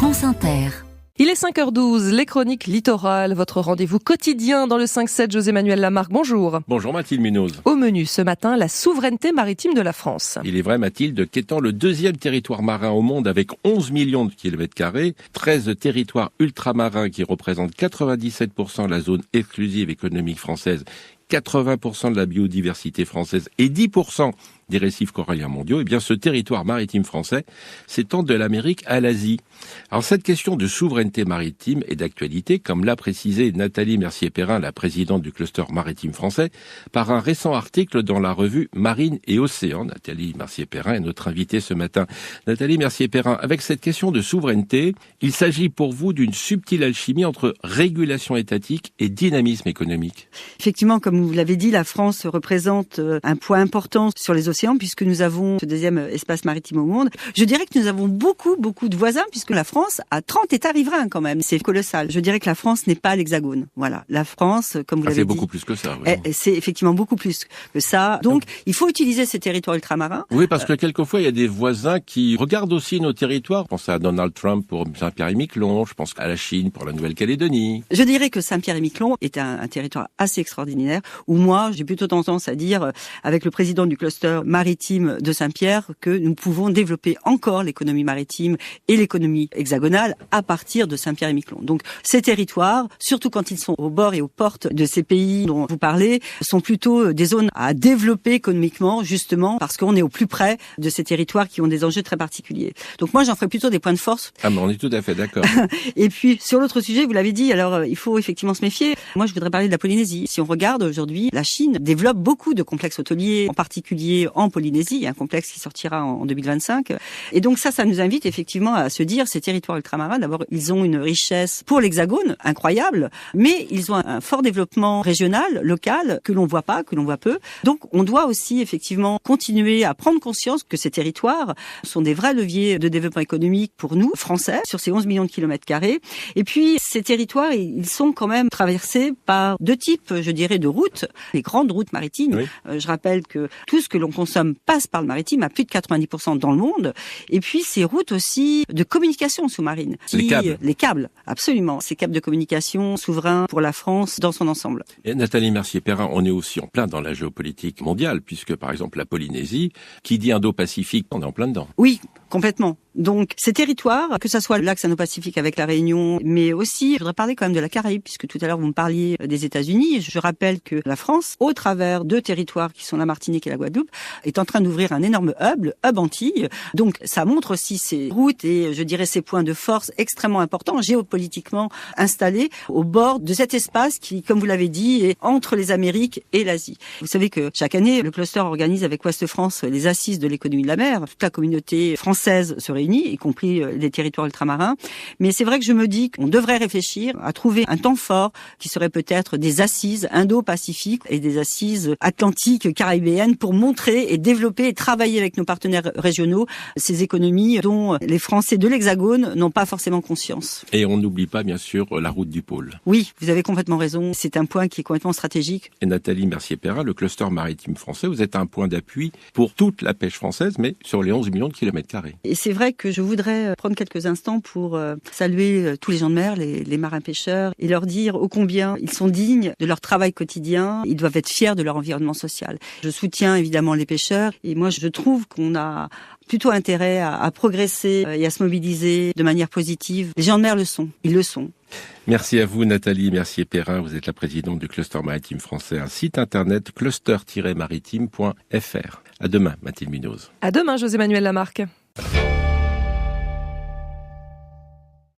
France Inter. Il est 5h12, les chroniques littorales, votre rendez-vous quotidien dans le 5-7. José-Manuel Lamarque, bonjour. Bonjour Mathilde Munoz. Au menu ce matin, la souveraineté maritime de la France. Il est vrai Mathilde qu'étant le deuxième territoire marin au monde avec 11 millions de kilomètres carrés, 13 territoires ultramarins qui représentent 97% de la zone exclusive économique française, 80% de la biodiversité française et 10% des récifs coralliens mondiaux, et bien ce territoire maritime français s'étend de l'Amérique à l'Asie. Alors cette question de souveraineté maritime est d'actualité, comme l'a précisé Nathalie Mercier-Perrin, la présidente du cluster maritime français, par un récent article dans la revue Marine et Océan. Nathalie Mercier-Perrin est notre invitée ce matin. Nathalie Mercier-Perrin, avec cette question de souveraineté, il s'agit pour vous d'une subtile alchimie entre régulation étatique et dynamisme économique. Effectivement, comme vous l'avez dit, la France représente un poids important sur les océans puisque nous avons ce deuxième espace maritime au monde. Je dirais que nous avons beaucoup de voisins puisque la France a 30 États riverains quand même. C'est colossal. Je dirais que la France n'est pas l'Hexagone. Voilà. La France, comme vous l'avez dit. C'est beaucoup plus que ça. Oui. C'est effectivement beaucoup plus que ça. Donc, il faut utiliser ces territoires ultramarins. Oui, parce que quelquefois, il y a des voisins qui regardent aussi nos territoires. Je pense à Donald Trump pour Saint-Pierre-et-Miquelon. Je pense à la Chine pour la Nouvelle-Calédonie. Je dirais que Saint-Pierre-et-Miquelon est un territoire assez extraordinaire où moi, j'ai plutôt tendance à dire, avec le président du cluster maritime de Saint-Pierre, que nous pouvons développer encore l'économie maritime et l'économie hexagonale à partir de Saint-Pierre-et-Miquelon. Donc, ces territoires, surtout quand ils sont au bord et aux portes de ces pays dont vous parlez, sont plutôt des zones à développer économiquement, justement, parce qu'on est au plus près de ces territoires qui ont des enjeux très particuliers. Donc moi, j'en ferai plutôt des points de force. Ah, mais on est tout à fait d'accord. Et puis, sur l'autre sujet, vous l'avez dit, alors il faut effectivement se méfier. Moi, je voudrais parler de la Polynésie. Si on regarde aujourd'hui, la Chine développe beaucoup de complexes hôteliers, en particulier en Polynésie. Il y a un complexe qui sortira en 2025. Et donc ça nous invite effectivement à se dire, ces territoires ultramarins, d'abord, ils ont une richesse pour l'Hexagone incroyable, mais ils ont un fort développement régional, local, que l'on voit pas, que l'on voit peu. Donc on doit aussi effectivement continuer à prendre conscience que ces territoires sont des vrais leviers de développement économique pour nous, Français, sur ces 11 millions de kilomètres carrés. Et puis ces territoires, ils sont quand même traversés par deux types, je dirais, de routes, les grandes routes maritimes. Oui. Je rappelle que tout ce que l'on consomme passe par le maritime, à plus de 90% dans le monde. Et puis ces routes aussi de communication sous-marine. Les câbles, absolument. Ces câbles de communication souverains pour la France dans son ensemble. Et Nathalie Mercier-Perrin, on est aussi en plein dans la géopolitique mondiale, puisque par exemple la Polynésie, qui dit Indo-Pacifique, on est en plein dedans. Oui, complètement. Donc, ces territoires, que ça soit l'axe Indo-Pacifique avec la Réunion, mais aussi, je voudrais parler quand même de la Caraïbe, puisque tout à l'heure vous me parliez des États-Unis. Je rappelle que la France, au travers deux territoires qui sont la Martinique et la Guadeloupe, est en train d'ouvrir un énorme hub, le hub Antilles. Donc, ça montre aussi ces routes et, je dirais, ces points de force extrêmement importants, géopolitiquement installés au bord de cet espace qui, comme vous l'avez dit, est entre les Amériques et l'Asie. Vous savez que chaque année, le cluster organise avec Ouest France les assises de l'économie de la mer. Toute la communauté française se réunit, y compris les territoires ultramarins. Mais c'est vrai que je me dis qu'on devrait réfléchir à trouver un temps fort qui serait peut-être des assises indo-pacifiques et des assises atlantiques, caribéennes, pour montrer et développer et travailler avec nos partenaires régionaux ces économies dont les Français de l'Hexagone n'ont pas forcément conscience. Et on n'oublie pas, bien sûr, la route du pôle. Oui, vous avez complètement raison. C'est un point qui est complètement stratégique. Et Nathalie Mercier-Perrin, le cluster maritime français, vous êtes un point d'appui pour toute la pêche française, mais sur les 11 millions de kilomètres carrés. Et c'est vrai que je voudrais prendre quelques instants pour saluer tous les gens de mer, les marins-pêcheurs, et leur dire ô combien ils sont dignes de leur travail quotidien. Ils doivent être fiers de leur environnement social. Je soutiens évidemment les pêcheurs, et moi je trouve qu'on a plutôt intérêt à progresser et à se mobiliser de manière positive. Les gens de mer le sont, ils le sont. Merci à vous Nathalie Mercier-Perrin, vous êtes la présidente du cluster maritime français, un site internet cluster-maritime.fr. À demain Mathilde Munoz. À demain José-Manuel Lamarque.